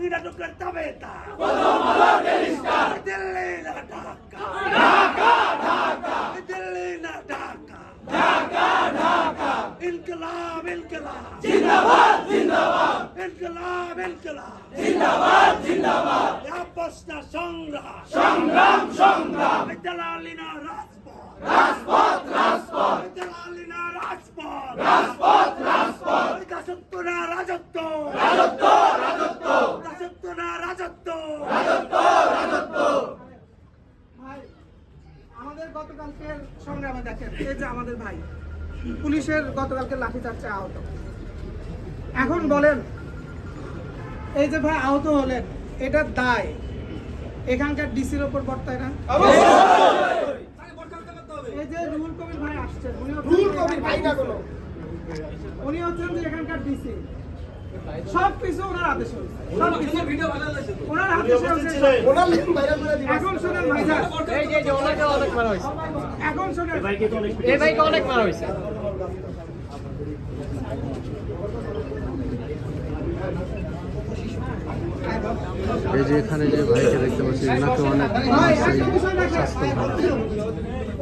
জঙ্গি নাটকের দাবেতা দিল্লি না ঢাকা, দিল্লি না ঢাকা, ইনকলাব ইনকলাব জিন্দাবাদ জিন্দাবাদ, ইনকলাব ইনকলাব জিন্দাবাদ জিন্দাবাদ, আপসনা সংগ্রাম সংগ্রাম সংগ্রাম, দালালিনা রাজপথ রাজপথ রাজপথ, দালালিনা রাজপথ রাজপথ রাজপথ, দাসত্ব না রাজত্ব রাজত্ব রাজত্ব, দাসত্ব না রাজত্ব রাজত্ব রাজত্ব। ভাই আমাদের গতকালকের সংগ্রামে দেখেন, এই যে আমাদের ভাই পুলিশের গতকালকে লাঠিচার্জে আহত। এখন বলেন এই যে ভাই আহত হলেন, এটার দায় এখানকার ডিসির ওপর বর্তায় না? এই যে রুহুল কবির ভাই আসছেন, উনি হচ্ছেন যে এখানকার ডিসি, সবকিছু ওনার আদেশে হয়েছে, ওনার আদেশে হয়েছে। এখন শোনেন ভাইজান, এখন শোনেন এই ভাইকে অনেক মারা হয়েছে। এই যে এখানে যে ভাইকে দেখতে পাচ্ছি ওনাকে অনেক স্বাস্থ্য ভালো।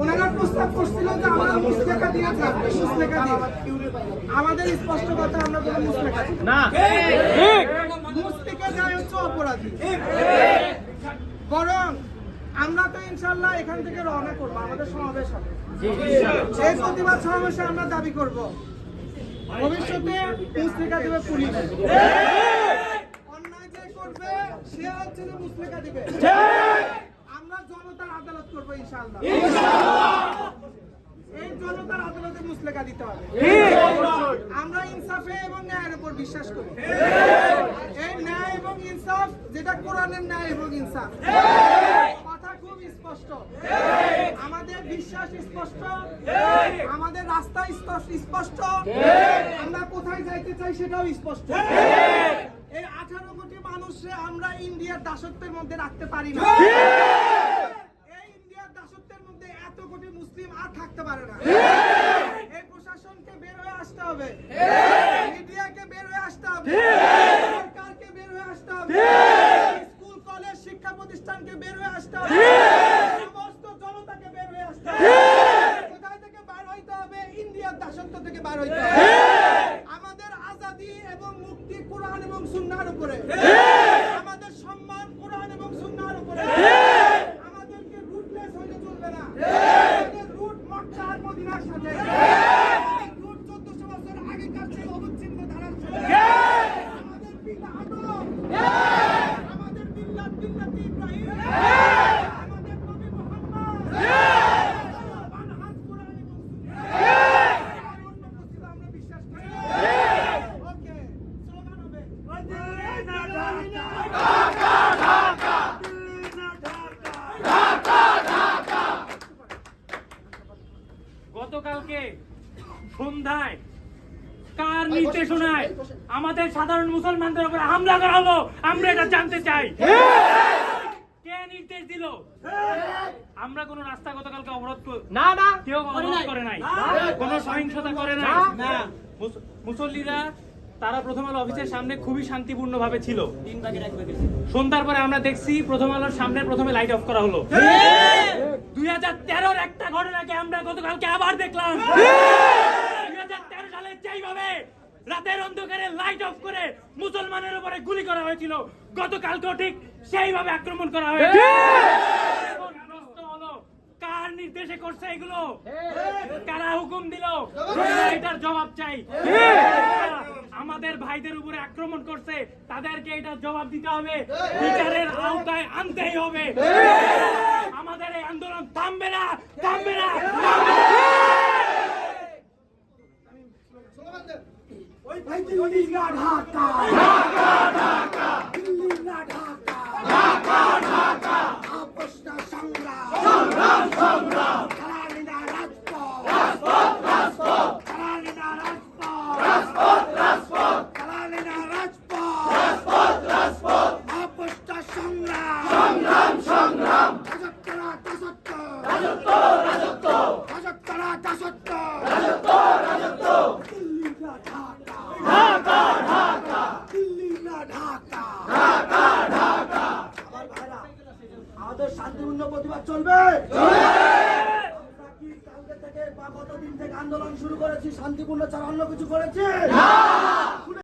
ওনারা প্রস্তাব করছিল যে আমরা মুসলেখা দিয়ে থাকবো, মুসলেখা দিয়ে। আমাদের স্পষ্ট কথা, আমরা কোনো মুসলেখা দিই না। মুসলেখা দেওয়া হচ্ছে অপরাধী। বরং আমরা তো ইনশাল্লাহ এখান থেকে রওনা করবো, আমাদের সমাবেশ হবে। এই প্রতিবাদ সমাবেশে আমরা দাবি করব ভবিষ্যতে মুসলেখা দেবে পুলিশ, অন্যায় যে করবে সে হচ্ছে যে মুসলেখা দিবে। আমরা জনতার আদালত করবো ইনশাআল্লাহ। এই জনতার আদালতে মুসলেখা দিতে হবে। আমরা ইনসাফে এবং ন্যায়ের উপর বিশ্বাস করি। এই ন্যায় এবং ইনসাফ যেটা কোরআনের ন্যায় এবং ইনসাফ, কথা খুব স্পষ্ট, আমাদের বিশ্বাস স্পষ্ট, আমাদের রাস্তা স্পষ্ট, আমরা কোথায় যাইতে চাই সেটাও স্পষ্ট। এই 18 কোটি মানুষে আমরা ইন্ডিয়ার দাসত্বের মধ্যে রাখতে পারি না। এই ইন্ডিয়ার দাসত্বের মধ্যে এত কোটি মুসলিম আর থাকতে পারে না। এই প্রশাসনকে বের হয়ে আসতে হবে, মিডিয়াকে বের হয়ে আসতে হবে, সরকারকে বের হয়ে আসতে হবে, স্কুল কলেজ শিক্ষা প্রতিষ্ঠানকে বের হয়ে আসতে হবে, সমস্ত জনতাকে বের হয়ে আসতে হবে। কোথায় থেকে বের হইতে হবে? ইন্ডিয়ার দাসত্ব থেকে বের হইতে হবে। আমাদের আজাদি এবং মুক্তি কোরআন এবং সুন্নাহর উপরে, আমাদের সম্মান কোরআন এবং সুন্নাহর উপরে। আমাদেরকে রুটলেস হইলে চলবে না। আমাদের রুট মক্কা আর মদিনার সাথে, আমাদের রুট 1400 বছর আগেকার সেই অবিচ্ছিন্ন ধারার সাথে। আমাদের পিতা আদম, আমাদের মিল্লাত ইব্রাহিম, আমাদের নবী মুহাম্মদ, মানহাজ কোরআন এবং সুন্নাহ, অন্য কিছু আমরা বিশ্বাস করি না। ওকে, স্লোগান হবে দিল্লি না ঢাকা, ঢাকা দিল্লি না ঢাকা, ঢাকা। গতকালকে সন্ধ্যায় কার নির্দেশনায় আমাদের সাধারণ মুসলমানদের উপরে হামলা করা হলো, আমরা এটা জানতে চাই। কে নির্দেশ দিল? আমরা কোন রাস্তা গতকালকে অবরোধ না না কেউ অবরোধ করে নাই, কোনো সহিংসতা করে নাই। মুসল্লিরা তারা প্রথম আলো অফিসের সামনে খুবই শান্তিপূর্ণ ভাবে ছিল। সন্ধ্যার পরে আমরা দেখছি প্রথম আলোর সামনে প্রথমে লাইট অফ করা হলো। 2013-র একটা ঘটনাকে আমরা গতকালকে আবার দেখলাম। 2013 সালে যেইভাবে রাতের অন্ধকারে লাইট অফ করে মুসলমানের উপরে গুলি করা হয়েছিল, গতকালকেও ঠিক সেইভাবে আক্রমণ করা হয়েছে। এখন প্রশ্ন হলো, কার নির্দেশে করছে এগুলো? কারা হুকুম দিল? এটার জবাব চাই। আমাদের ভাইদের উপরে আক্রমণ করছে, তাদেরকে এটার জবাব দিতে হবে, বিচারের আওতায় আনতেই হবে। আমাদের এই আন্দোলন থামবে না, থামবে না, থামবে না। ওই ভাই দিল্লি না ঢাকা, ঢাকা ঢাকা দিল্লি না ঢাকা, ঢাকা ঢাকা, আপসনা সংগ্রাম সংগ্রাম সংগ্রাম, দালালি না রাজপথ রাজপথ রাজপথ, দালালি না রাজপথ রাজপথ রাজপথ, দালালি না রাজপথ রাজপথ রাজপথ, আপসনা সংগ্রাম সংগ্রাম সংগ্রাম, রাজত্ব না দাসত্ব রাজত্ব রাজত্ব, রাজত্ব না দাসত্ব রাজত্ব রাজত্ব, দিল্লি না ঢাকা, ঢাকা ঢাকা দিল্লি না ঢাকা, ঢাকা শান্তিপূর্ণ প্রতিবাদ চলবে? আমরা কি কালকে থেকে বা গতদিন থেকে আন্দোলন শুরু করেছি শান্তিপূর্ণ ছাড়া অন্য কিছু করেছি?